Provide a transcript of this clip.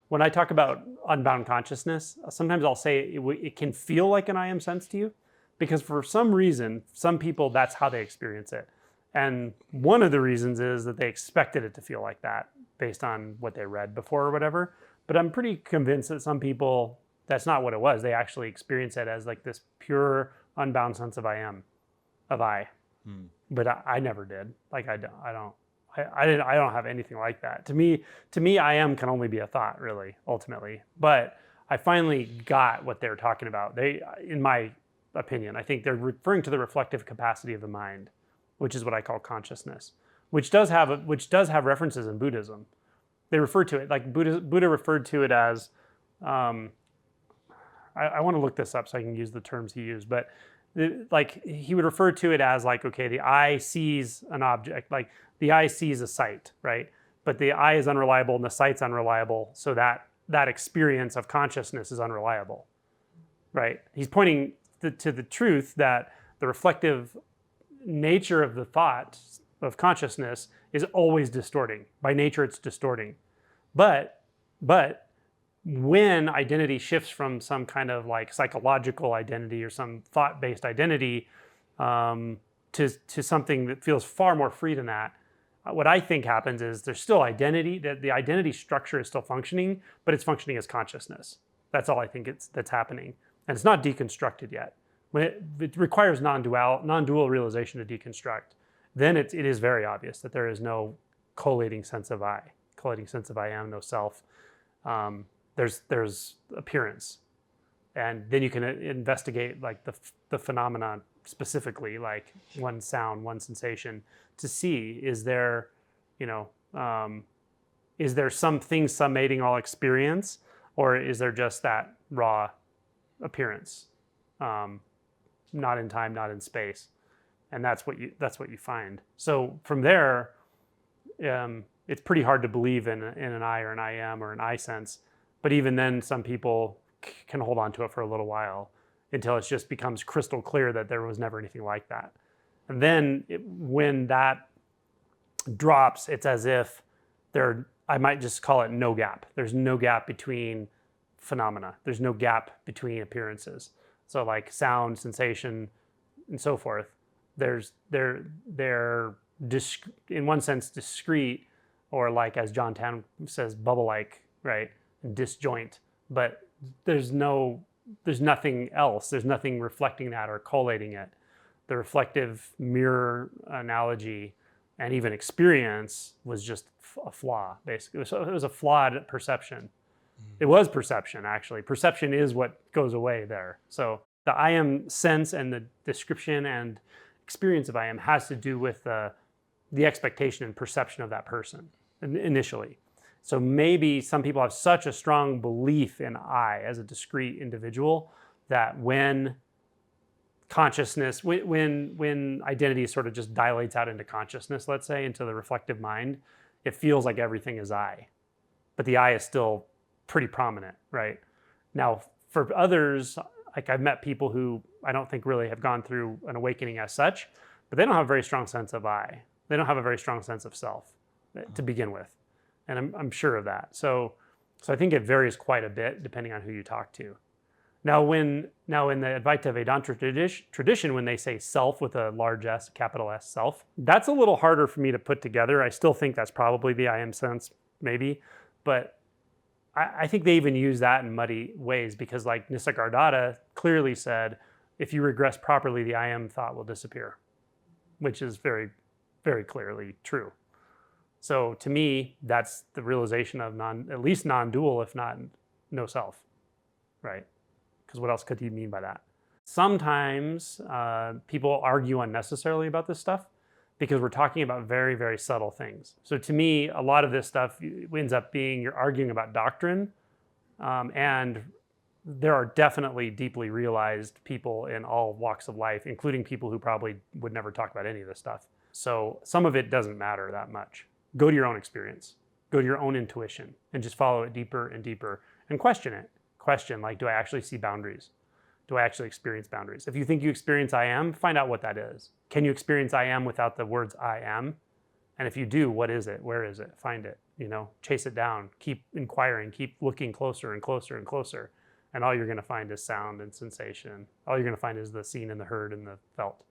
when I talk about unbound consciousness, sometimes I'll say it can feel like an I am sense to you, because for some reason, some people, that's how they experience it. And one of the reasons is that they expected it to feel like that based on what they read before or whatever. But I'm pretty convinced that some people, that's not what it was. They actually experience it as like this pure, unbound sense of I am, of I. But I never did. Like I don't have anything like that. To me, I am can only be a thought, really, ultimately. But I finally got what they're talking about. They, in my opinion, I think they're referring to the reflective capacity of the mind, which is what I call consciousness, which does have references in Buddhism. They refer to it like Buddha referred to it as. I want to look this up so I can use the terms he used, but like he would refer to it as like, okay, the eye sees an object, like the eye sees a sight, right? But the eye is unreliable and the sight's unreliable, so that experience of consciousness is unreliable, right? He's pointing to the truth that the reflective nature of the thought of consciousness is always distorting. By nature, it's distorting. But when identity shifts from some kind of like psychological identity or some thought-based identity to something that feels far more free than that, what I think happens is there's still identity, that the identity structure is still functioning, but it's functioning as consciousness. That's all I think that's happening. And it's not deconstructed yet. When it requires non-dual realization to deconstruct, then it is very obvious that there is no collating sense of I am, no self. There's appearance, and then you can investigate like the phenomenon specifically, like one sound, one sensation, to see is there something summating all experience, or is there just that raw appearance, not in time, not in space, and that's what you find. So from there, it's pretty hard to believe in an I or an I am or an I sense. But even then, some people can hold on to it for a little while until it just becomes crystal clear that there was never anything like that. And then when that drops, it's as if I might just call it no gap. There's no gap between phenomena. There's no gap between appearances. So like sound, sensation, and so forth, they're in one sense discrete, or like as John Tan says, bubble-like, right? Disjoint, but there's nothing else. There's nothing reflecting that or collating it. The reflective mirror analogy and even experience was just a flaw, basically. So it was a flawed perception. It was perception, actually. Perception is what goes away there. So the I am sense and the description and experience of I am has to do with the expectation and perception of that person initially. So maybe some people have such a strong belief in I as a discrete individual that when consciousness, when identity sort of just dilates out into consciousness, let's say, into the reflective mind, it feels like everything is I. But the I is still pretty prominent, right? Now, for others, like I've met people who I don't think really have gone through an awakening as such, but they don't have a very strong sense of I. They don't have a very strong sense of self to begin with. And I'm sure of that. So I think it varies quite a bit depending on who you talk to. Now in the Advaita Vedanta tradition, when they say self with a large S, capital S, self, that's a little harder for me to put together. I still think that's probably the I am sense, maybe. But I think they even use that in muddy ways, because like Nisargadatta clearly said, if you regress properly, the I am thought will disappear, which is very, very clearly true. So to me, that's the realization of at least non-dual, if not no self, right? Because what else could he mean by that? Sometimes people argue unnecessarily about this stuff because we're talking about very, very subtle things. So to me, a lot of this stuff ends up being you're arguing about doctrine, and there are definitely deeply realized people in all walks of life, including people who probably would never talk about any of this stuff. So some of it doesn't matter that much. Go to your own experience, go to your own intuition, and just follow it deeper and deeper and question it. Question, like, do I actually see boundaries? Do I actually experience boundaries? If you think you experience I am, find out what that is. Can you experience I am without the words I am? And if you do, what is it? Where is it? Find it. chase it down, keep inquiring, keep looking closer and closer and closer. And all you're going to find is sound and sensation. All you're going to find is the seen and the heard and the felt.